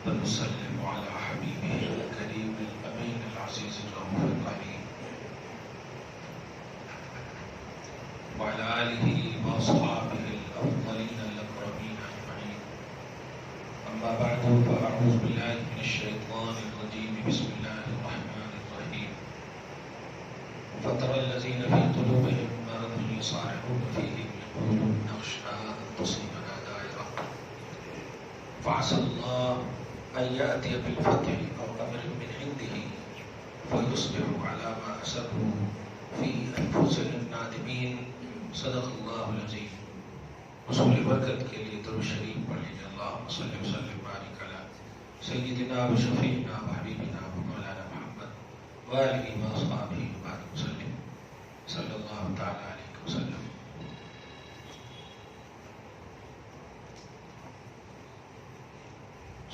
ونسلم على حبيبه الكريم الأمين العزيز الرؤوف الرحيم وعلى آله وأصحابه الأفضلين الأكرمين أجمعين. أما بعد فأعوذ بالله من الشيطان الرجيم. بسم الله الرحمن الرحيم. فترى الذين في قلوبهم مرض يصارعون فيهم يقولون نخشى أن تصيبنا دائرة فعسى الله أن يأتي بالفتح أو أمر من عنده فيصبحوا على ما أسروا في أنفسهم نادمين. صدق اللہ العظیم. حصول برکت کے لیے درود شریف پڑھ لیجیے. اللہم صلی وسلم بارک علی سیدنا و شفیعنا و حبیبنا و مولانا محمد و آلہ و اصحابہ وبارک وسلم صلی اللہ تعالی علیہ وسلم.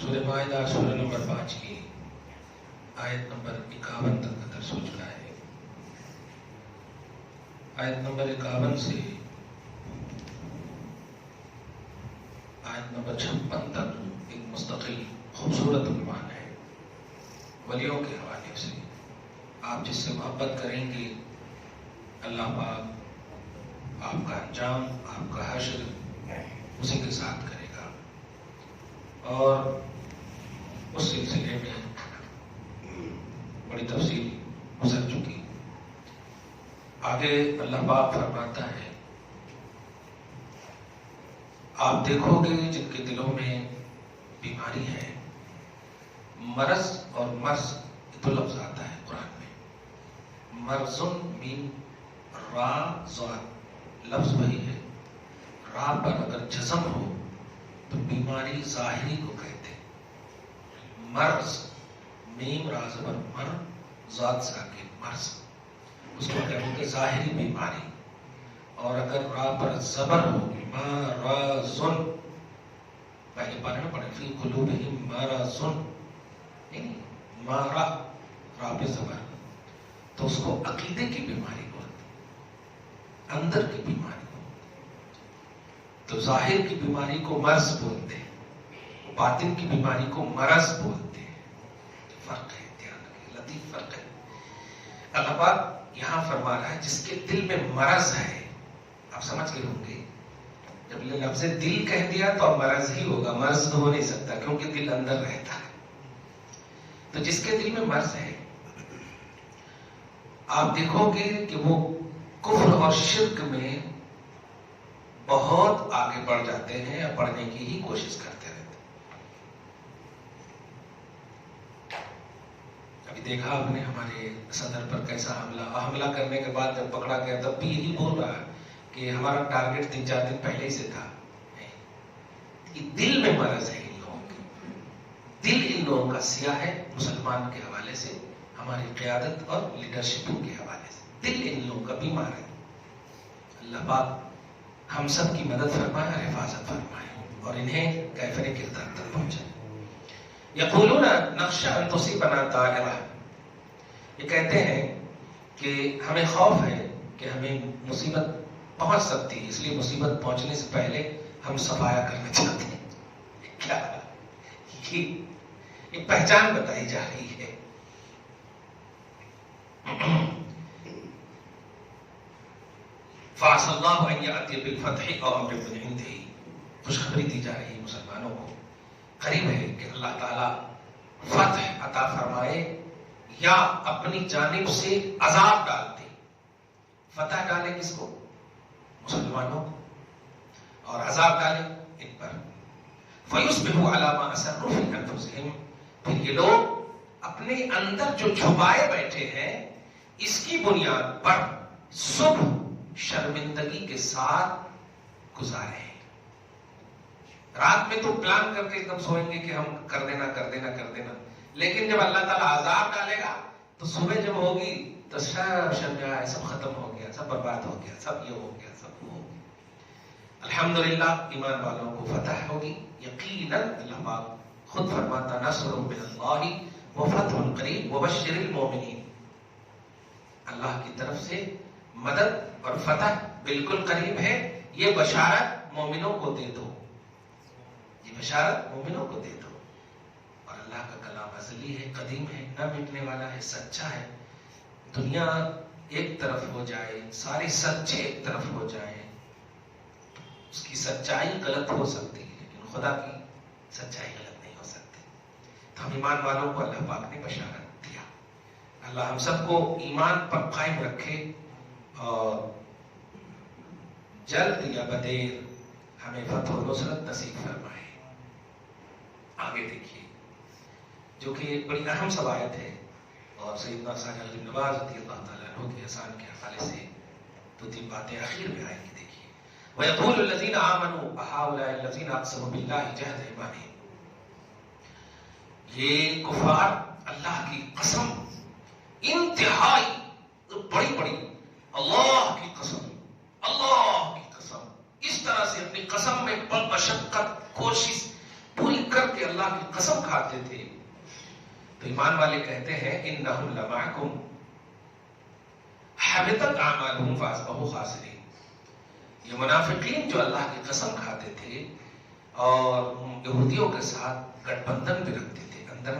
سورہ مائدہ سورہ نمبر 5 کی آیت نمبر 51 تک کا درس ہو چکا ہے. آیت نمبر 51 سے آیت نمبر 56 تک ایک مستقل خوبصورت عنوان ہے. ولیوں کے حوالے سے آپ جس سے محبت کریں گے اللہ پاک آپ کا انجام، آپ کا حشر اسی کے ساتھ کرے گا. اور اس سلسلے میں بڑی تفصیل گزر چکی. آگے اللہ پاک فرماتا ہے آپ دیکھو گے جن کے دلوں میں بیماری ہے. مرض اور مرض دو لفظ آتا ہے قرآن میں. مرضن میم را زاد لفظ وہی ہے. را پر اگر جزم ہو تو بیماری ظاہری کو کہتے ہیں. مرض میم را زبر مر زاد ساکن مرض اس کو کہتے ہیں ظاہری بیماری. اور اگر را پر زبر ہو مرضن پہلے پارے میں پڑھیں فی قلوبہم مرضن مارا را پہ زبر تو اس کو عقیدے کی بیماری بولتے ہیں، اندر کی بیماری کو. تو ظاہر کی بیماری کو مرض بولتے ہیں، باطن کی بیماری کو مرض بولتے ہیں. فرق ہے، دھیان رکھیں، لطیف فرق ہے. اللہ پاک یہاں فرما رہا ہے جس کے دل میں مرض ہے. آپ سمجھ گئے ہوں گے جب لفظ دل کہہ دیا تو اب مرض ہی ہوگا، مرض تو ہو نہیں سکتا کیونکہ دل اندر رہتا ہے. تو جس کے دل میں مرض ہے آپ دیکھو گے کہ وہ کفر اور شرک میں بہت آگے بڑھ جاتے ہیں یا بڑھنے کی ہی کوشش کرتے رہتے ہیں. ابھی دیکھا آپ نے ہمارے صدر پر کیسا حملہ کرنے کے بعد جب پکڑا گیا تب بھی یہی بول رہا ہے کہ ہمارا ٹارگٹ 3-4 دن پہلے ہی سے تھا. دل میں مرض ہے ان لوگوں کے. دل ان لوگوں کا سیاہ ہے مسلمان کے حوالے سے، ہماری قیادت اور لیڈرشپ کے حوالے سے. دل ان لوگوں کا بیمار ہے. اللہ پاک ہم سب کی مدد فرمائے اور حفاظت فرمائے اور انہیں کیفر کردار تک پہنچائے. یقولون نخشى ان تصيبنا دائرہ، یہ کہتے ہیں کہ ہمیں خوف ہے کہ ہمیں مصیبت پہنچ سکتی ہے، اس لیے مصیبت پہنچنے سے پہلے ہم صفایا کرنا چاہتے ہیں. کیا یہ پہچان بتائی جا رہی ہے. فَعَسَى اللَّهُ أَن يَأْتِيَ بِالْفَتْحِ أَوْ أَمْرٍ مِّنْ عِندِهِ. خوشخبری دی جا رہی ہے مسلمانوں کو. قریب ہے کہ اللہ تعالیٰ فتح عطا فرمائے یا اپنی جانب سے عذاب ڈال دے. فتح ڈالے کس کو؟ مسلمانوں کو، اور عذاب ڈالے ان پر. فَيُصْبِحُوا عَلَى مَا أَسَرُّوا فِي أَنفُسِهِمْ، پھر یہ لوگ اپنے اندر جو چھپائے بیٹھے ہیں اس کی بنیاد پر صبح شرمندگی کے ساتھ گزارے. رات میں تو پلان کر کے ایک دم سوئیں گے کہ ہم کر دینا کر دینا کر دینا، لیکن جب اللہ تعالیٰ عذاب ڈالے گا تو صبح جب ہوگی تو سب شرمیا، سب ختم ہو گیا، سب برباد ہو گیا، سب یہ ہو گیا، سب وہ ہو گیا. الحمدللہ ایمان والوں کو فتح ہوگی یقیناً. اللہ پاک خود فرماتا نصر من اللہ وفتح قریب وبشر المؤمنین. اللہ کی طرف سے مدد اور فتح بالکل قریب ہے. یہ بشارت مومنوں کو دے دو، یہ بشارت مومنوں کو دے دو. اللہ کا کلام ازلی ہے، قدیم ہے، نہ مٹنے والا ہے، سچا ہے. دنیا ایک طرف ہو جائے، سارے سچے ایک طرف ہو جائیں، اس کی سچائی غلط ہو سکتی ہے لیکن خدا کی سچائی غلط نہیں ہو سکتی. تو ہم ایمان والوں کو اللہ پاک نے بشارت دیا. اللہ ہم سب کو ایمان پر قائم رکھے اور جلد یا بدیر ہمیں فتح و نصرت نصیب فرمائے. آگے دیکھیے جو کہ ایک بڑی اہم سوایت ہے اور سیدنا ساجد غریب نواز رضی اللہ تعالیٰ عنہ کے احسان کے حوالے سے دو تین باتیں اخیر میں آئیں گی. دیکھیے وَيَقُولُ الَّذِينَ آمَنُوا أَهَٰؤُلَاءِ الَّذِينَ أَقْسَمُوا بِاللَّهِ جَهْدَ أَيْمَانِهِمْ. یہ کفار اللہ کی قسم انتہائی بڑی بڑی اللہ کی قسم اس طرح سے اپنی قسم میں مشقت کوشش پوری کر کے اللہ کی قسم کھاتے تھے. تو ایمان والے کہتے ہیں انہم لمعکم حبطت اعمالہم فاصبحوا خاسرین. یہ منافقین جو اللہ کی قسم کھاتے تھے اور یہودیوں کے ساتھ گٹھ بندھن بھی رکھتے تھے، اندر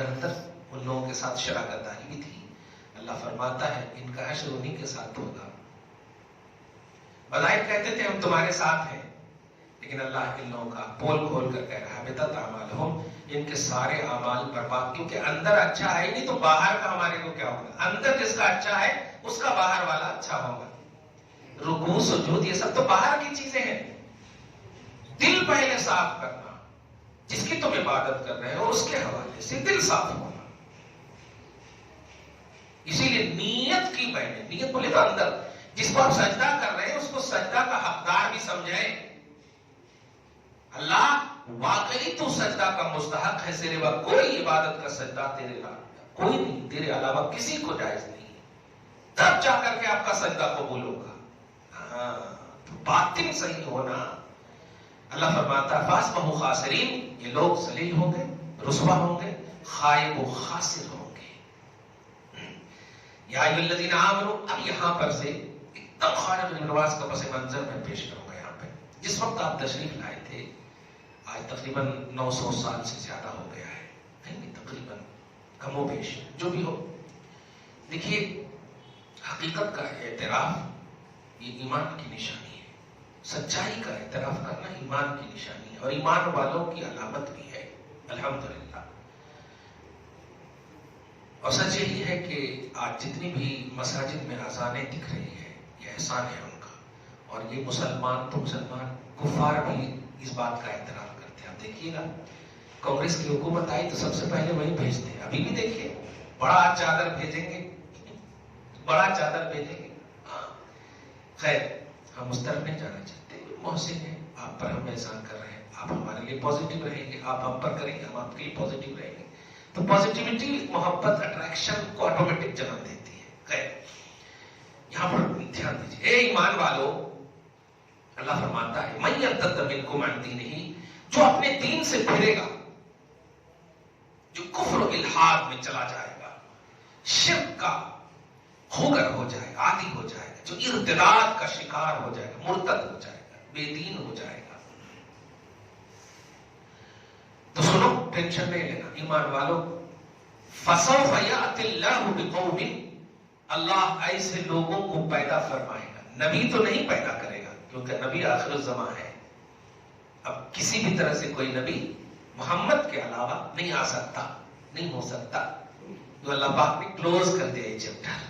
اندر ان لوگوں کے ساتھ شراکت داری بھی تھی. اللہ فرماتا ہے ان کا حشر انہی کے ساتھ ہوگا. بظاہر کہتے تھے ہم تمہارے ساتھ ہیں لیکن اللہ ان لوگوں کا پول کھول کر کہہ رہا حبطت اعمالہم، ان کے سارے اعمال برباد. کیونکہ اندر اچھا ہے نہیں تو باہر کا ہمارے کو کیا ہوگا؟ اندر جس کا اچھا ہے اس کا باہر والا اچھا ہوگا. رکوع سجود یہ سب تو باہر کی چیزیں ہیں. دل پہلے صاف کرنا، جس کی تم عبادت کر رہے ہو اس کے حوالے سے دل صاف ہونا. اسی لیے نیت کی پہلے، نیت بولے تو اندر جس کو آپ سجدہ کر رہے ہیں اس کو سجدہ کا حقدار بھی سمجھیں. اللہ واقعی تو سجدہ کا مستحق ہے، سوا کوئی عبادت کا سجدہ تیرے علاوہ کوئی نہیں، تیرے علاوہ کسی کو جائز نہیں. تب جا کر کے آپ کا سجدہ قبول ہوگا. باطن صحیح ہونا. اللہ فرماتا فاصبحوا خاسرین، یہ لوگ ذلیل ہوں گے، رسوا ہوں گے، خائب و خاسر ہوں گے. یا ایھا الذین آمنوا، اب یہاں پر سے ایک دم خالق بن نواز کا پس منظر میں پیش کروں گا. یہاں پہ جس وقت آپ تشریف لائے تھے آج تقریباً 900 سال سے زیادہ ہو گیا ہے، نہیں تقریباً کم و بیش جو بھی ہو. دیکھیے حقیقت کا اعتراف یہ ایمان کی نشانی ہے. سچائی کا اعتراف کرنا ایمان کی نشانی ہے اور ایمان والوں کی علامت بھی ہے الحمدللہ. اور سچ یہی ہے کہ آج جتنی بھی مساجد میں اذانیں دکھ رہی ہے یہ احسان ہے ان کا. اور یہ مسلمان تو مسلمان کفار بھی اس بات کا اعتراف کرتے ہیں. آپ دیکھیے گا کانگریس کی حکومت آئی تو سب سے پہلے وہی بھیجتے ہیں. ابھی بھی دیکھیے بڑا چادر بھیجیں گے، بڑا چادر بھیجیں گے. خیر ہم اس طرف نہیں جانا چاہتے. محسن ہیں، آپ پر ہم احسان کر رہے ہیں، آپ ہمارے لیے پازیٹیو رہیں گے، آپ ہم پر کریں گے، ہم آپ کے لیے پازیٹیو رہیں گے. تو پازیٹیوٹی محبت اٹریکشن کو آٹومیٹک جنم دیتی ہے. خیر یہاں پر دھیان دیجیے. اے ایمان والو، اللہ فرماتا ہے من یرتد منکم عن دینہ، جو اپنے دین سے پھرے گا، جو کفر و الحاد میں چلا جائے گا، شرک کا خوگر ہو جائے گا، عادی ہو جائے گا، جو ارتداد کا شکار ہو جائے گا، مرتد ہو جائے گا، بے دین ہو جائے گا. تو سنو ٹینشن نہیں لینا ایمان والو. فسوف یأتی اللہ بقوم، اللہ ایسے لوگوں کو پیدا فرمائے گا. نبی تو نہیں پیدا کرے گا کیونکہ نبی آخر الزمان ہے. اب کسی بھی طرح سے کوئی نبی محمد کے علاوہ نہیں آ سکتا، نہیں ہو سکتا. تو اللہ پاک نے کلوز کر دیا یہ چیپٹر.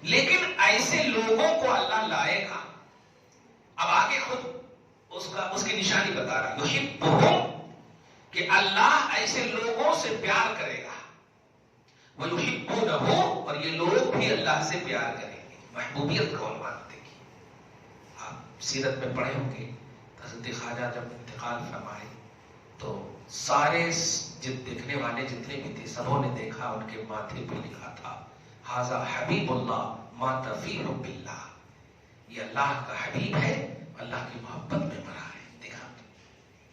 لیکن ایسے لوگوں کو اللہ لائے گا. اب آگے خود اس کی نشانی بتا رہا ہے یحبہم، کہ اللہ ایسے لوگوں سے پیار کرے گا. وَيُحِبُّونَهُ، اور یہ لوگ بھی اللہ سے پیار کریں گے. محبوبیت کا عنوان دیکھیے. آپ سیرت میں پڑھے ہوں گے حضرت خواجہ جب انتقال فرمائے تو سارے دیکھنے والے جتنے بھی تھے سبوں نے دیکھا، ان کے ماتھے پہ لکھا تھا ھذا حبیب اللہ مات فی حب اللہ. یہ اللہ کا حبیب ہے، اللہ کی محبت میں مرا ہے. دیکھا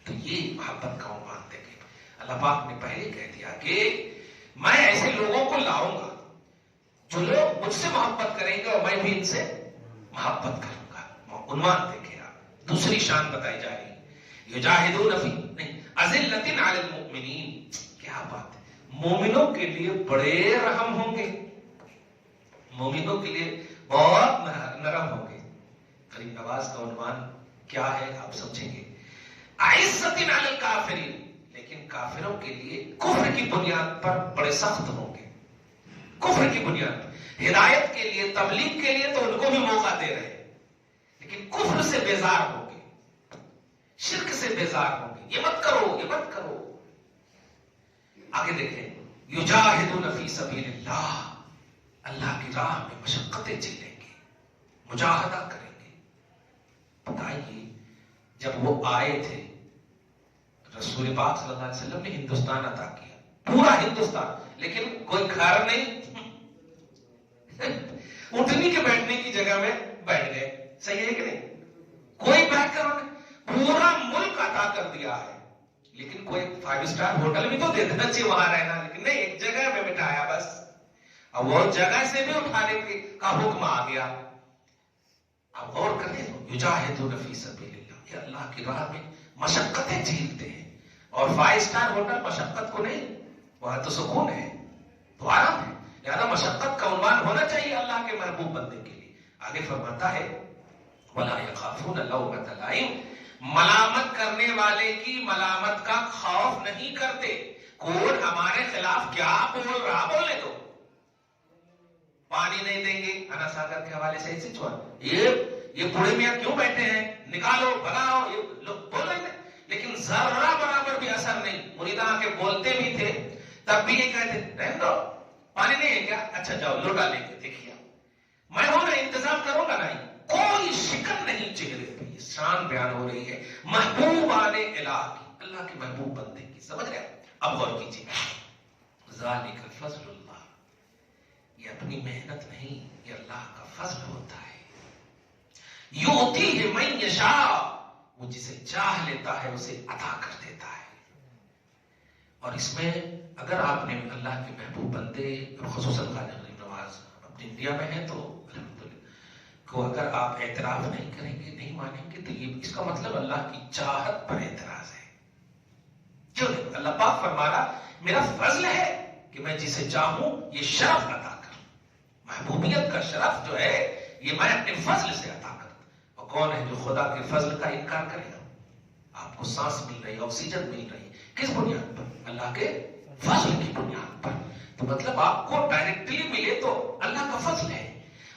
تو یہ محبت کا عنوان دیکھیں. اللہ پاک نے پہلے کہہ دیا کہ میں ایسے لوگوں کو لاؤں گا جو لوگ مجھ سے محبت کریں گے اور میں بھی ان سے محبت کروں گا. عنوان دیکھیں آپ. دوسری شان بتائی جا رہی یجاہدون فی، نہیں اذلۃ علی المؤمنین، کیا بات ہے، مومنوں کے لیے بڑے رحم ہوں گے، مومنوں کے لیے بہت نرم ہوں گے۔ غریب نواز کا عنوان کیا ہے آپ سمجھیں گے، اعزۃ علی الکافرین، لیکن کافروں کے لیے کفر کی بنیاد پر بڑے سخت ہوں گے، کفر کی بنیاد پر، ہدایت کے لیے تبلیغ کے لیے تو ان کو بھی موقع دے رہے ہیں، لیکن کفر سے بیزار ہوں گے، شرک سے بیزار ہوں گے، یہ مت کرو، یہ مت کرو۔ آگے دیکھیں، یجاہدون فی سبیل اللہ، اللہ کی راہ میں مشقتیں جھیلیں گے، مجاہدہ کریں گے۔ بتائیے جب وہ آئے تھے، رسول پاک صلی اللہ علیہ وسلم نے ہندوستان عطا کیا، پورا ہندوستان، لیکن کوئی گھر نہیں، اٹھنے کے بیٹھنے کی جگہ میں بیٹھ گئے، صحیح ہے کہ نہیں؟ کوئی بیٹھ کر پورا ملک عطا کر دیا ہے، لیکن کوئی 5 اسٹار ہوٹل بھی تو دے دینا چاہیے وہاں رہنا، لیکن نہیں، ایک جگہ میں بٹھایا بس، اب وہ جگہ سے بھی اٹھانے کا حکم آ گیا۔ اب غور کریں، یجاہدون فی سبیل اللہ، یہ اللہ کی راہ میں مشقتیں جھیلتے ہیں، اور 5 اسٹار ہوٹل مشقت کو نہیں، وہاں تو سکون ہے، تو آرام ہے، لہذا مشقت کا عنوان ہونا چاہیے اللہ کے محبوب بندے کے لیے۔ آگے فرماتا ہے وَلَا يَخَافُونَ لَوْمَةَ لَائِمٍ، ملامت کرنے والے کی ملامت کا خوف نہیں کرتے، کون ہمارے خلاف کیا بول رہا، بولنے دو، پانی نہیں دیں گے، انا ساگر کے حوالے سے ایسی چوان، یہ بوڑھے میاں کیوں بیٹھے ہیں، نکالو بھگاؤ، یہ لوگ بول رہے ہیں، لیکن ذرہ برابر بھی اثر نہیں، مریداں کے بولتے بھی تھے، تب بھی یہ کہتے رہنے دو، پانی نہیں ہے کیا، اچھا جاؤ لوٹا لے کے دیکھیے، میں ہوں نا، انتظام کروں گا، نہیں، کوئی شکن نہیں چہرے پہ، یہ شان بیان ہو رہی ہے محبوبان الہ کی، اللہ کے محبوب بندے کی، سمجھ رہے ہیں؟ اب غور کیجیے، ذالک فضل اللہ، یہ اپنی محنت نہیں، یہ اللہ کا فضل ہوتا ہے، یؤتیہ من یشاء، وہ جسے چاہ لیتا ہے اسے عطا کر دیتا ہے۔ اور اس میں اگر آپ نے اللہ کے محبوب بندے، خصوصاً خواجہ غریب نواز اپنی انڈیا میں ہیں، تو الحمدللہ کو اگر آپ اعتراف نہیں کریں گے، نہیں مانیں گے، تو یہ اس کا مطلب اللہ کی چاہت پر اعتراض ہے۔ جو اللہ پاک فرما رہا میرا فضل ہے کہ میں جسے چاہوں یہ شرف عطا کروں، محبوبیت کا شرف جو ہے یہ میں اپنے فضل سے عطا کرتا ہوں۔ اور کون ہے جو خدا کے فضل کا انکار کرے گا؟ آپ کو سانس مل رہی ہے، آکسیجن مل رہی ہے، کس بنیاد پر؟ اللہ کے فضل کی بنیاد پر۔ تو مطلب آپ کو ڈائریکٹلی ملے تو اللہ کا فضل ہے،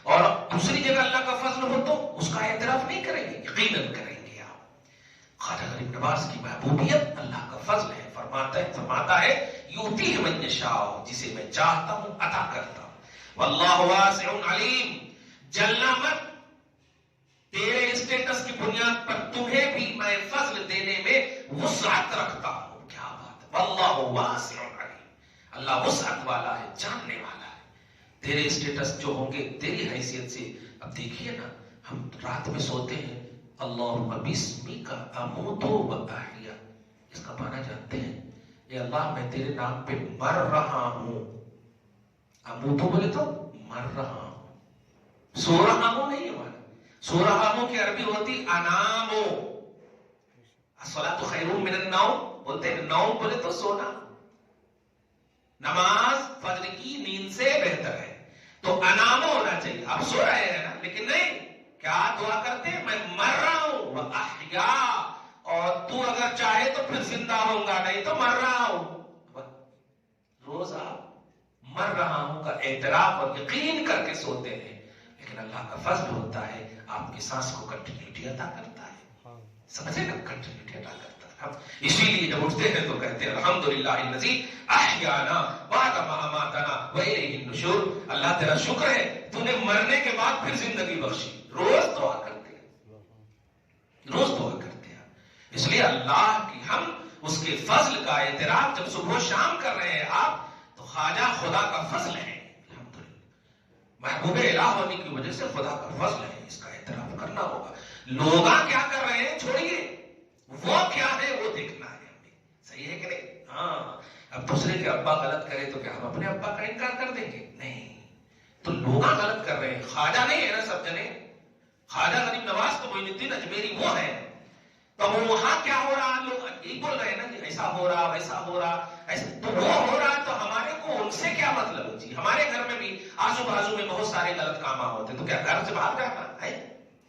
اور دوسری جگہ اللہ کا فضل ہو تو اس کا اعتراف نہیں کریں گے، یقیناً کریں گے آپ۔ خواجہ غریب نواز کی محبوبیت اللہ کا فضل ہے، فرماتا ہے یؤتیہ من یشاء، جسے میں چاہتا ہوں عطا کرتا ہوں، واللہ واسع علیم، جلنا مت، تیرے اسٹیٹس کی بنیاد پر تمہیں بھی میں فضل دینے میں وسعت رکھتا ہوں۔ کیا بات ہے، واللہ واسع علیم، اللہ وسعت والا ہے، جاننے والا ہے، تیرے اسٹیٹس جو ہوں گے تیری حیثیت سے۔ اب دیکھیے نا، ہم رات میں سوتے ہیں، اللہم بسمک اموت و احیا، اس کا معنی جانتے ہیں؟ اے اللہ میں تیرے نام پہ مر رہا ہوں، اموتو بولے تو مر رہا ہوں، سو رہا ہوں نہیں ہے مانا، سو رہا ہوں کی عربی ہوتی انامو، الصلاۃ خیر من النوم، بولتے ہیں نوم بولے تو سونا، نماز فجر کی نیند سے بہتر ہے، تو انامو ہونا چاہیے، آپ سو رہے ہیں نا، لیکن نہیں، کیا دعا کرتے ہیں، میں مر رہا ہوں، وَأَحْيَا، اور تو اگر چاہے تو پھر زندہ ہوں گا، نہیں تو مر رہا ہوں۔ روز آپ مر رہا ہوں کا اعتراف اور یقین کر کے سوتے ہیں، لیکن اللہ کا فضل ہوتا ہے، آپ کی سانس کو کنٹینیوٹی عطا کرتا ہے، سمجھے نا، کنٹینیوٹی عطا کرتا ہے۔ اسی لیے جب اٹھتے ہیں تو کہتے ہیں الحمدللہ الذی احیانا بعد ما اماتنا والیہ النشور، اللہ تیرا شکر ہے تو نے مرنے کے بعد پھر زندگی بخشی۔ روز دعا کرتے ہیں، روز دعا کرتے ہیں، اس لیے اللہ کی ہم اس کے فضل کا اعتراف جب صبح و شام کر رہے ہیں آپ، تو خواجہ خدا کا فضل ہے، الحمدللہ محبوب الہ ہونے کی وجہ سے خدا کا فضل ہے، اس کا اعتراف کرنا ہوگا۔ لوگاں کیا کر رہے ہیں چھوڑیے، وہ کیا ہے وہ دیکھنا ہے ہمیں، صحیح ہے کہ نہیں؟ ہاں، اب دوسرے کے ابا غلط کرے تو کیا ہم اپنے ابا کا انکار کر دیں گے؟ نہیں، تو لوگ غلط کر رہے ہیں، خواجہ نہیں ہے نا سب جنے، خواجہ غریب نواز تو معین الدین اجمیری وہ ہے، تو وہاں کیا ہو رہا؟ لوگ یہی بول رہے ہیں نا کہ ایسا ہو رہا، ویسا ہو رہا، ایسا تو وہ ہو رہا، تو ہمارے کو ان سے کیا مطلب ہے جی؟ ہمارے گھر میں بھی آزو بازو میں بہت سارے غلط کام ہوتے، تو کیا گھر سے باہر جانا ہے؟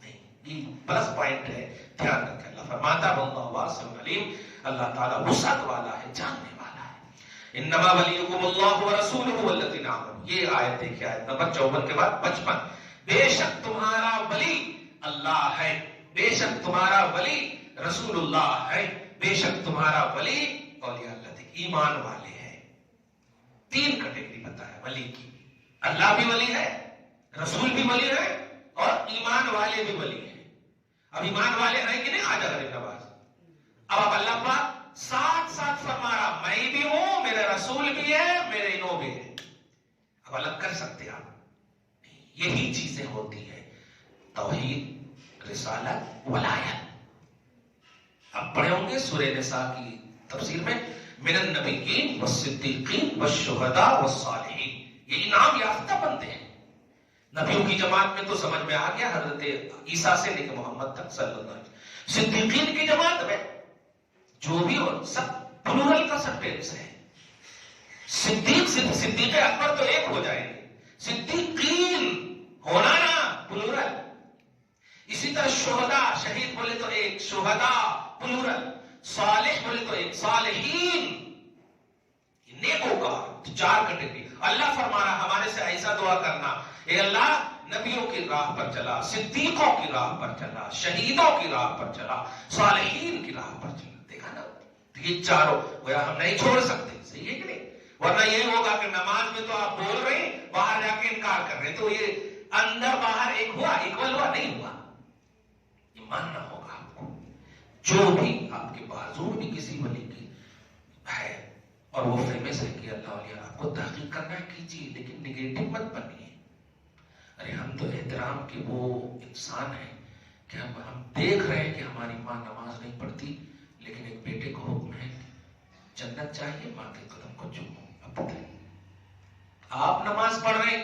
نہیں، یہ پلس پوائنٹ ہے، دھیان رکھیں۔ اللہ فرماتا ہے واللہ واسع علیم، اللہ تعالیٰ وسعت والا ہے، جاننے والا ہے۔ انما ولیکم اللہ ورسولہ والذین آمنوا، یہ آیت دیکھیں، آیت نمبر 54 کے بعد 55، بے شک تمہارا ولی اللہ ہے، بے شک تمہارا ولی رسول اللہ ہے، بے شک تمہارا ولی اولیاء اللہ تھے، ایمان والے ہیں۔ تین کیٹیگری بتایا ولی کی، اللہ بھی ولی ہے، رسول بھی ولی ہے، اور ایمان والے بھی ولی ہیں۔ اب ایمان والے ہیں کہ نہیں خواجہ غریب نواز؟ اب اللہ پاک ساتھ ساتھ فرما رہا میں بھی ہوں، میرے رسول بھی ہے، میرے انہوں بھی ہے۔ اب الگ کر سکتے آپ؟ یہی چیزیں ہوتی ہیں، توحید، رسالت، ولایت۔ آپ پڑھے ہوں گے سورہ نساء کی تفسیر میں، من النبیین والصدیقین والشہداء والصالحین، یہ انعام یافتہ بندے ہیں۔ نبیوں کی جماعت میں تو سمجھ میں آ گیا، حضرت عیسیٰ سے لے کے محمد تک صلی اللہ علیہ وسلم۔ صدیقین کی جماعت میں جو بھی ہو، سب پلورل کا سینٹینس ہے۔ صدیق اکبر تو ایک ہو جائیں گے، صدیقین ہونا نا پلورل۔ اسی طرح شہداء، شہید بولے تو ایک، شہداء پلورل، صالح بولے تو ایک، صالحین نیکوں کا، چار کیٹیگری۔ اللہ فرما رہا ہمارے سے ایسا دعا کرنا، اے اللہ نبیوں کی راہ پر چلا، صدیقوں کی راہ پر چلا، شہیدوں کی راہ پر چلا، صالحین کی راہ پر چلا۔ دیکھا نا، یہ چاروں گویا ہم نہیں چھوڑ سکتے، صحیح ہے کہ نہیں؟ ورنہ یہ ہوگا کہ نماز میں تو آپ بول رہے ہیں، باہر جا کے انکار کر رہے ہیں، تو یہ اندر باہر ایک ہوا، ایکول ہوا؟ نہیں ہوا۔ یہ ماننا ہوگا آپ کو، جو بھی آپ کے بازو بھی کسی ولی کی ہے اور وہ فیمس ہے کہ اللہ علیہ، آپ کو تحقیق کرنا کیجیے، لیکن نگیٹو مت بنیے۔ ارے ہم تو احترام کے وہ انسان ہیں کہ ہم دیکھ رہے ہیں کہ ہماری ماں نماز نہیں پڑھتی، لیکن ایک بیٹے کو حکم ہے جنت چاہیے، ماں کے قدم کو چومو۔ اب آپ نماز پڑھ رہے ہیں،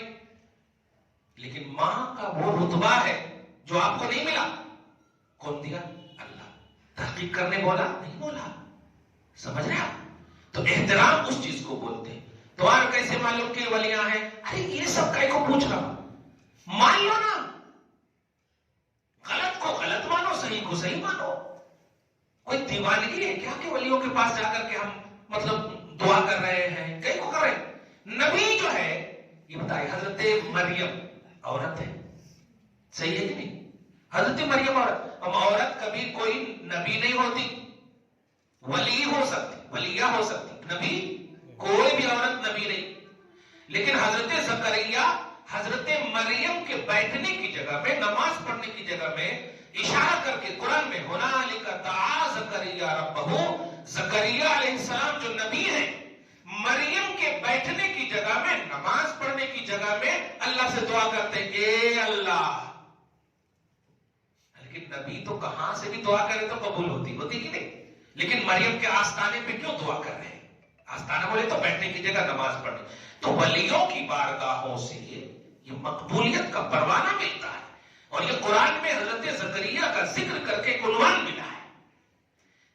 لیکن ماں کا وہ رتبہ ہے جو آپ کو نہیں ملا، کون دیا؟ اللہ۔ تحقیق کرنے بولا؟ نہیں بولا۔ سمجھ رہے آپ؟ تو احترام اس چیز کو بولتے ہیں۔ تو آپ کیسے معلوم کہ ولیاں ہیں؟ ارے یہ سب کائے کو پوچھ رہا، مان لو نا، غلط کو غلط مانو، صحیح کو صحیح مانو۔ کوئی دیوانگی ہے کیا کہ ولیوں کے پاس جا کر کے ہم مطلب دعا کر رہے ہیں؟ کئی کو کر رہے ہیں؟ نبی جو ہے، یہ بتائے حضرت مریم عورت ہے، صحیح ہے کہ نہیں؟ حضرت مریم عورت، اب عورت کبھی کوئی نبی نہیں ہوتی، ولی ہو سکتی، ولیہ ہو سکتی، نبی کوئی بھی عورت نبی نہیں۔ لیکن حضرت زکریا حضرت مریم کے بیٹھنے کی جگہ میں، نماز پڑھنے کی جگہ میں اشارہ کر کے قرآن میں ہنالک دعا زکریا ربہ، زکریا علیہ السلام جو نبی ہیں، مریم کے بیٹھنے کی جگہ میں، نماز پڑھنے کی جگہ میں اللہ سے دعا کرتے اے اللہ۔ لیکن نبی تو کہاں سے بھی دعا کرے تو قبول ہوتی کہ نہیں؟ لیکن مریم کے آستانے پہ کیوں دعا کر رہے ہیں؟ آستانہ بولے تو بیٹھنے کی جگہ، نماز پڑھنے۔ تو ولیوں کی بارگاہوں سے یہ مقبولیت کا پروانہ ملتا ہے، اور یہ قرآن میں حضرت زکریا کا ذکر کر کے ایک عنوان ملا ہے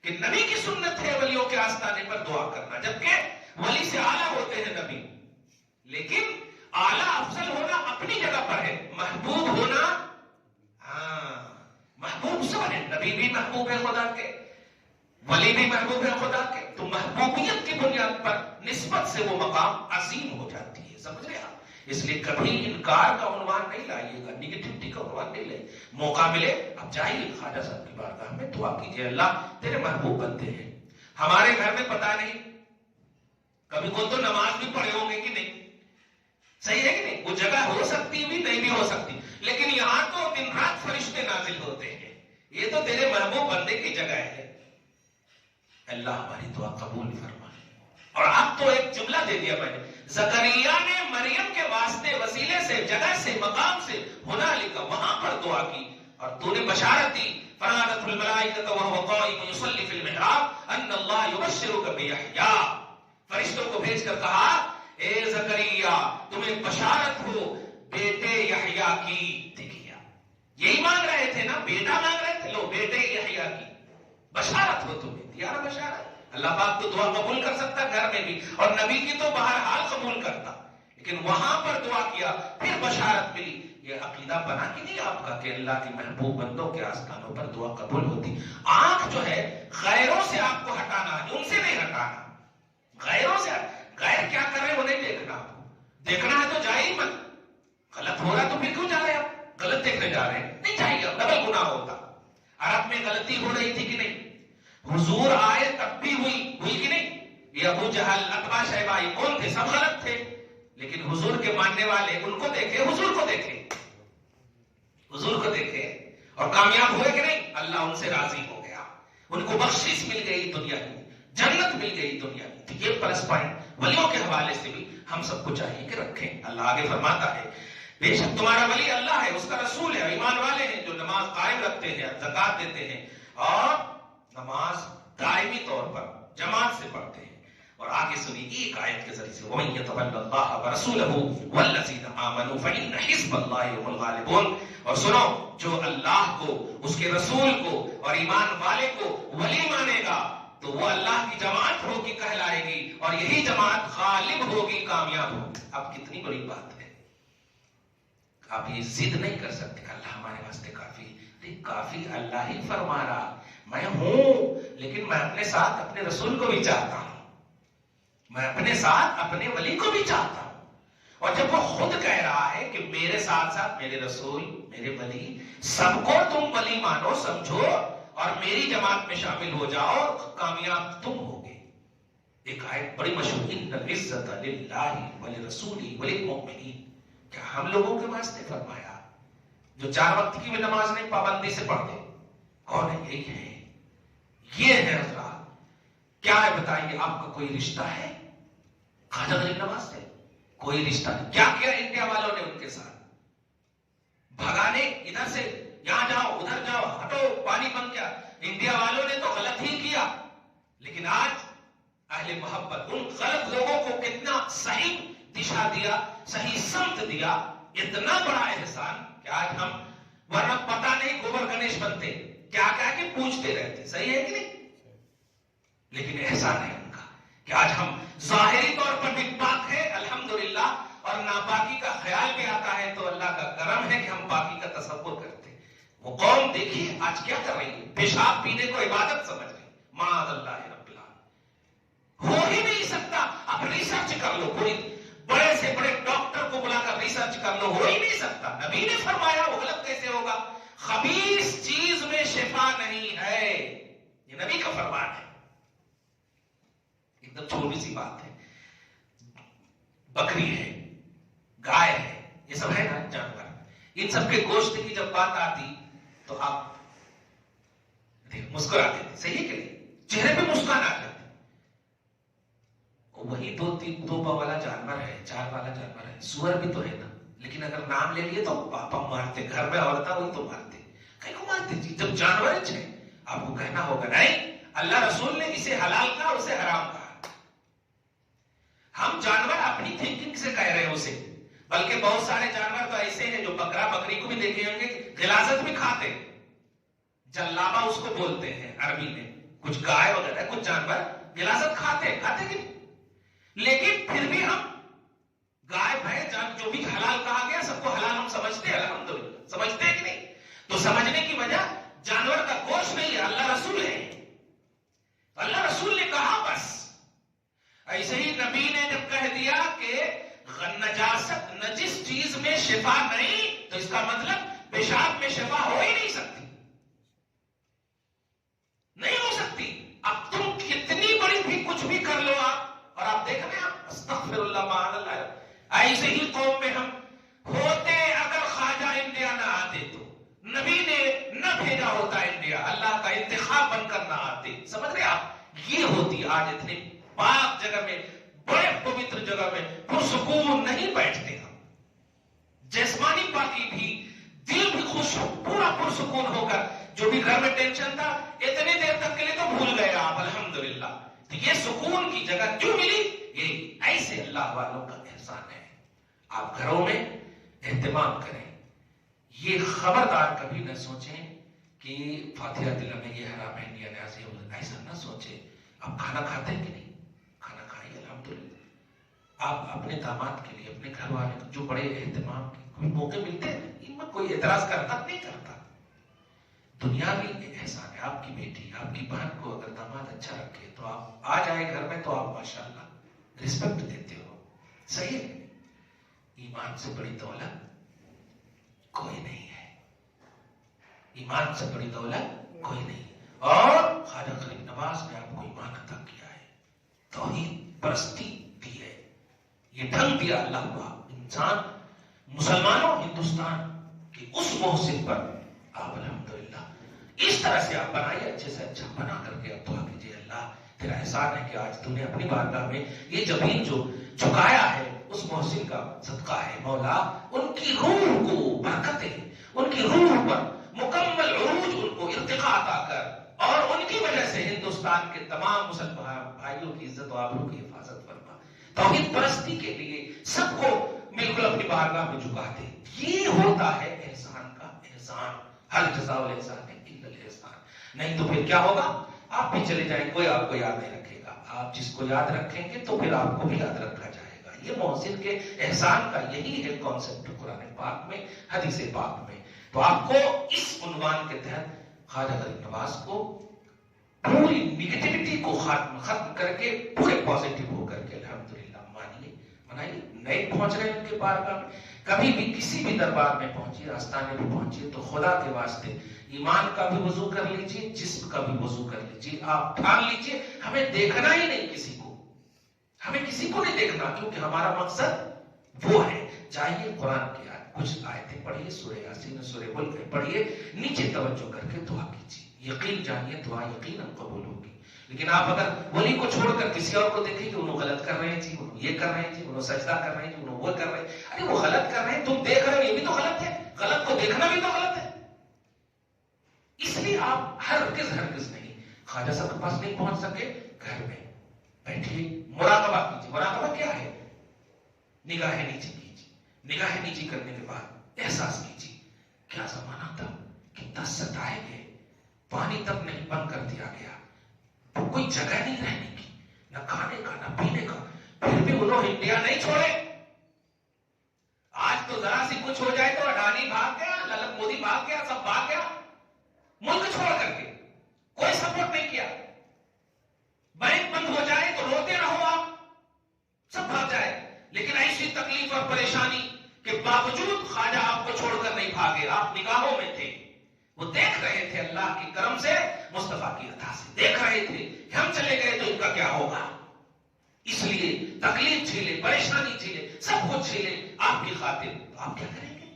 کہ نبی کی سنت ہے ولیوں کے آستانے پر دعا کرنا، جبکہ ولی سے اعلیٰ ہوتے ہیں نبی، لیکن اعلیٰ افضل ہونا اپنی جگہ پر ہے، محبوب ہونا، محبوب سب ہے، نبی بھی محبوب ہے خدا کے، ولی بھی محبوب ہے خدا کے، تو محبوبیت کی بنیاد پر نسبت سے وہ مقام عظیم ہو جاتی ہے، سمجھ رہے آپ؟ اس لیے کبھی انکار کا عنوان نہیں لائیے گا، نیگیٹیوٹی کا عنوان نہیں لائیے۔ موقع ملے اب جائیے خواجہ صاحب کی بارگاہ میں، دعا کیجیے اللہ تیرے محبوب بنتے ہیں۔ ہمارے گھر میں پتہ نہیں، کبھی کوئی تو نماز بھی پڑھے ہوں گے کہ نہیں، صحیح ہے کہ نہیں؟ وہ جگہ ہو سکتی بھی، نہیں بھی ہو سکتی، لیکن یہاں تو دن رات فرشتے نازل ہوتے ہیں، یہ تو تیرے محبوب بندے کی جگہ ہے۔ اللہ ہماری دعا قبول فرمائے۔ اور اب تو ایک جملہ دے دیا میں نے، زکریا نے مریم کے واسطے، وسیلے سے، جگہ سے، مقام سے، ہنالک وہاں پر دعا کی، اور تو نے بشارت دی، فنادته الملائکۃ وهو قائم یصلی فی المحراب ان اللہ یبشرک بیحییٰ، فرشتوں کو بھیج کر کہا اے زکریا تمہیں بشارت ہو بیٹے یحییٰ کی۔ دیکھیے یہی مانگ رہے تھے نا، بیٹا مانگ رہے تھے، لو بیٹے یحییٰ کی، بشارت ہو تمہیں، دیا نا بشارت. اللہ پاک تو دعا قبول کر سکتا گھر میں بھی، اور نبی کی تو بہرحال قبول کرتا، لیکن وہاں پر دعا کیا پھر بشارت ملی. یہ عقیدہ بنا کہ نہیں آپ کا کہ اللہ کے محبوب بندوں کے آستانوں پر دعا قبول ہوتی. آنکھ جو ہے غیروں سے آپ کو ہٹانا ہے، ان سے نہیں ہٹانا. غیروں سے، غیر کیا کر رہے ہیں وہ نہیں دیکھنا. دیکھنا ہے تو جائے ہی مت. غلط ہو رہا تو پھر کیوں جا رہے ہیں آپ؟ غلط دیکھنے جا رہے ہیں، نہیں چاہیے، ڈبل گناہ ہوتا. عرب میں غلطی ہو رہی تھی کہ نہیں؟ حضور آئے تب بھی ہوئی کہ نہیں؟ یہ ابو جہل، عتبہ، شیبہ، یہ کون تھے؟ سب غلط تھے، لیکن حضور کے ماننے والے ان کو دیکھے، حضور کو دیکھے، حضور کو دیکھے اور کامیاب ہوئے کہ نہیں؟ اللہ ان سے راضی ہو گیا، ان کو بخشش مل گئی دنیا کی، جنت مل گئی دنیا کی. یہ پلس پوائنٹ ولیوں کے حوالے سے بھی ہم سب کو چاہیے کہ رکھیں. اللہ آگے فرماتا ہے بے شک تمہارا ولی اللہ ہے، اس کا رسول ہے، ایمان والے ہیں جو نماز قائم رکھتے ہیں، زکات دیتے ہیں اور نماز دائمی طور پر جماعت سے پڑھتے ہیں. اور آگے سنی ایک آیت کے ذریعے سے وَمَن يَتَوَلَّ اللَّهَ وَرَسُولَهُ وَالَّذِينَ آمَنُوا فَإِنَّ حِزْبَ اللَّهِ هُمُ الْغَالِبُونَ. اور سنو، جو اللہ کو، اس کے رسول کو اور ایمان والے کو ولی مانے گا تو وہ اللہ کی جماعت ہوگی، کہلائے گی، اور یہی جماعت غالب ہوگی، کامیاب ہوگی. اب کتنی بڑی بات ہے. آپ یہ ضد نہیں کر سکتے اللہ ہمارے واسطے کافی. کافی اللہ ہی فرما رہا. میں ہوں، لیکن میں اپنے ساتھ اپنے رسول کو بھی چاہتا ہوں، میں اپنے ساتھ اپنے ولی کو بھی چاہتا ہوں. اور جب وہ خود کہہ رہا ہے کہ میرے ساتھ ساتھ میرے رسول، میرے ولی، سب کو تم ولی مانو، سمجھو اور میری جماعت میں شامل ہو جاؤ، کامیاب تم ہوگے. ایک آیت بڑی مشہور، ان العزت للہ ولرسولہ وللمؤمنین. کیا ہم لوگوں کے واسطے فرمایا جو 4 وقت کی بھی نماز نہیں پابندی سے پڑھتے؟ کون ہے؟ یہی ہے، یہ ہے حضرات. کیا ہے بتائیے؟ آپ کا کوئی رشتہ ہے خواجہ غریب نواز سے؟ کوئی رشتہ نہیں. کیا کیا انڈیا والوں نے ان کے ساتھ؟ بھگانے، ادھر سے یہاں جاؤ، ادھر جاؤ، ہٹو، پانی بند کیا. انڈیا والوں نے تو غلط ہی کیا، لیکن آج اہل محبت ان غلط لوگوں کو کتنا صحیح دشا دیا، صحیح سمت دیا. اتنا بڑا احسان کہ آج ہم، ورنہ پتہ نہیں گوبر گنیش بنتے، کیا کیا کہ پوچھتے رہتے. صحیح ہے کہ نہیں؟ لیکن احسان ہے ان کا کہ آج ہم ظاہری طور پر بھی پاک ہے الحمدللہ، اور ناپاکی کا خیال بھی آتا ہے تو اللہ کا کرم ہے کہ ہم پاکی کا تصور کرتے. وہ قوم دیکھیے آج کیا کر رہی ہے، پیشاب پینے کو عبادت سمجھ رہی. معاذ اللہ رب العالمین، ہو ہی نہیں سکتا. اب ریسرچ کر لو، کوئی بڑے سے بڑے ڈاکٹر کو بلا کر ریسرچ کر لو، ہو ہی نہیں سکتا. نبی نے فرمایا، وہ غلط کیسے ہوگا؟ خبیث چیز میں شفا نہیں ہے، یہ نبی کا فرمان ہے. ایک دم چھوٹی سی بات ہے، بکری ہے، گائے ہے، یہ سب ہے نا جانور، ان سب کے گوشت کی جب بات آتی تو آپ مسکرا دیتے. صحیح ہے کہ نہیں؟ چہرے پہ مسکان آ جاتی. وہی 2 پاؤں والا جانور ہے، 4 والا جانور ہے، سور بھی تو ہے نا، لیکن اگر نام لے لیے تو پاپا مارتے. گھر میں عورت وہی تو مارتے. کہیں کو مارتے جی؟ جب جانور ہے. آپ کو کہنا ہوگا نہیں، اللہ رسول نے اسے حلال کہا، اسے حرام کہا. ہم جانور اپنی تھنکنگ سے کہہ رہے ہیں اسے، بلکہ بہت سارے جانور تو ایسے ہیں جو بکرا بکری کو بھی دیکھے ہوں گے غلاظت بھی کھاتے، جلابہ اس کو بولتے ہیں عربی میں. کچھ گائے وغیرہ، کچھ جانور غلاظت کھاتے کہ لیکن پھر بھی ہم گائے بھینس جو بھی حلال کہا گیا سب کو حلال ہم سمجھتے ہیں. الحمدللہ سمجھتے ہیں کہ نہیں؟ تو سمجھنے کی وجہ جانور کا گوشت نہیں ہے، اللہ رسول ہے. اللہ رسول نے کہا بس. ایسے ہی نبی نے جب کہہ دیا کہ نجاست، نجس چیز میں شفا نہیں، تو اس کا مطلب پیشاب میں شفا ہو ہی نہیں سکتی، نہیں ہو سکتی. اب تم کتنی بڑی بھی کچھ بھی کر لو آپ، اور آپ دیکھ رہے ہیں استغفر اللہ معاذ اللہ. ایسے ہی قوم میں ہم ہوتے، اگر خواجہ انڈیا نہ آتے تو نبی نے نہ بھیجا ہوتا انڈیا، اللہ کا انتخاب بن کر نہ آتے. سمجھ رہے آپ؟ یہ ہوتی آج اتنی پاک جگہ میں، بڑے پوتر جگہ میں پرسکون نہیں بیٹھتے ہم. جسمانی پاکی بھی، دل بھی خوش ہو، پورا پرسکون ہو کر. جو بھی گھر میں ٹینشن تھا اتنی دیر تک کے لیے تو بھول گئے آپ الحمدللہ. تو یہ سکون کی جگہ کیوں ملی؟ یہ ایسے اللہ والوں کا احسان ہے. آپ گھروں میں اہتمام کریں. یہ خبردار کبھی نہ سوچیں کہ فاتحہ دل میں یہ حرام ہے یا نیاز ہے، ایسا نہ سوچے. آپ کھانا کھاتے ہیں کہ نہیں؟ کھانا کھائیے الحمدللہ. آپ اپنے داماد کے لیے، اپنے گھر والے کو جو بڑے اہتمام کے کوئی موقع ملتے ہیں ان میں کوئی اعتراض کرتا نہیں کرتا. دنیاوی احسان ہے. آپ کی بیٹی، آپ کی بہن کو اگر داماد اچھا رکھے تو آپ آ جائے گھر میں تو آپ ماشاءاللہ رسپیکٹ دیتے ہو. صحیح ہے. ایمان سے بڑی دولت کوئی نہیں ہے. ایمان سے بڑی دولت کوئی نہیں. اور خواجہ غریب نواز نے آپ کو ایمان عطا کیا ہے، توحید پرستی دی ہے. یہ ڈھنگ دیا اللہ کا. انسان مسلمانوں ہندوستان کے اس محسن پر آپ الحمدللہ اس طرح سے آپ بنائیے، اچھے سے اچھا بنا کر کے آپ دعا کیجیے. اللہ تیرا احسان ہے کہ آج تو نے اپنی بارگاہ میں یہ جبین جو جھکایا ہے اس محسن کا صدقہ ہے. مولا ان کی روح کو برکتیں، ان کی روح پر مکمل عروج، ان کو ارتقاء عطا کر، اور ان کی وجہ سے ہندوستان کے تمام مسلمان بھائیوں کی عزت و آبرو کی حفاظت فرما. توحید پرستی کے لیے سب کو بالکل اپنی بارگاہ میں جھکا دے. یہ ہوتا ہے احسان کا احسان. ہر جزاء الاحسان الا الاحسان. نہیں تو پھر کیا ہوگا؟ آپ بھی چلے جائیں، کوئی آپ کو یاد نہیں رکھے گا. آپ جس کو یاد رکھیں گے تو پھر آپ کو بھی یاد رکھا جائے گا. یہ محسن کے احسان کا یہی ہے کانسیپٹ قرآن پاک میں، حدیث پاک میں. تو آپ کو اس عنوان کے تحت خواجہ غریب نواز کو پوری نگیٹیوٹی کو ختم کر کے پورے پازیٹیو ہو کر کے الحمدللہ مانیے، منائیے. نئے پہنچ رہے ہیں ان کے بارگاہ میں، کبھی بھی کسی بھی دربار میں پہنچیے، آستانے میں پہنچیے تو خدا کے واسطے ایمان کا بھی وضو کر لیجیے، جسم کا بھی وضو کر لیجیے. آپ ٹھان لیجیے ہمیں دیکھنا ہی نہیں کسی کو، ہمیں کسی کو نہیں دیکھنا، کیونکہ ہمارا مقصد وہ ہے. چاہیے قرآن کی کچھ آیتیں پڑھیے، سورہ یاسین، سورہ ملک پڑھیے، نیچے توجہ کر کے دعا کیجیے. یقین جانیے دعا یقیناً قبول ہوگی. لیکن آپ اگر ولی کو چھوڑ کر کسی اور کو دیکھیں کہ انہوں غلط کر رہے ہیں جی، انہوں یہ کر رہے ہیں جی، انہوں سجدہ کر رہے ہیں جی، انہوں وہ کر رہے ہیں، ارے وہ غلط کر رہے ہیں، تم دیکھ رہے ہو، یہ بھی تو غلط ہے. غلط کو دیکھنا بھی تو غلط ہے. اس لیے آپ ہرگز نہیں، خواجہ صاحب کے پاس نہیں پہنچ سکے، گھر میں بیٹھیے، مراقبہ کیجیے. مراقبہ کیا ہے؟ نگاہیں نیچی کیجیے. نگاہیں نیچی کرنے کے بعد احساس کیجیے کیا زمانہ تھا، کتنا ستائے گئے، پانی تک نہیں بند کر دیا گیا، کوئی جگہ نہیں رہنے کی، نہ کھانے کا نہ پینے کا، پھر بھی انہوں انڈیا نہیں چھوڑے. آج تو ذرا سی کچھ ہو جائے تو اڈانی بھاگ گیا، للت مودی بھاگ گیا، سب بھاگ گیا ملک چھوڑ کر کے. کوئی سپورٹ نہیں کیا. بینک بند ہو جائے تو روتے رہو آپ، سب بھاگ جائے. لیکن ایسی تکلیف اور پریشانی کے باوجود خواجہ آپ کو چھوڑ کر نہیں بھاگے. آپ نگاہوں میں تھے، وہ دیکھ رہے تھے اللہ کی کرم سے، مصطفیٰ کی عطا سے دیکھ رہے تھے کہ ہم چلے گئے تو ان کا کیا ہوگا. اس لیے تکلیف جھیلے، پریشانی جھیلے، سب کچھ جھیلے آپ کی خاطر. تو آپ کیا کریں گے؟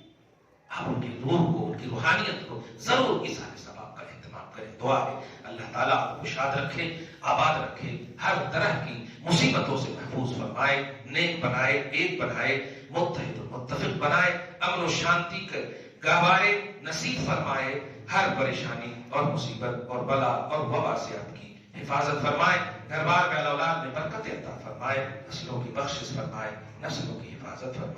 آپ ان کی روح کو، ان کی روحانیت کو ضرور اس حال ثواب کا اہتمام کریں. دعا ہے اللہ تعالیٰ آپ کو شاد رکھے، آباد رکھے، ہر طرح کی مصیبتوں سے محفوظ فرمائے، نیک بنائے، ایک بنائے، متحد و متفق بنائے، امن و شانتی کا گہوارے نصیب فرمائے. ہر پریشانی اور مصیبت اور بلا اور وبا سے آپ کی حفاظت فرمائے. گھر بار میں اولاد میں برکت عطا فرمائے. نسلوں کی بخشش فرمائے، نسلوں کی حفاظت فرمائے.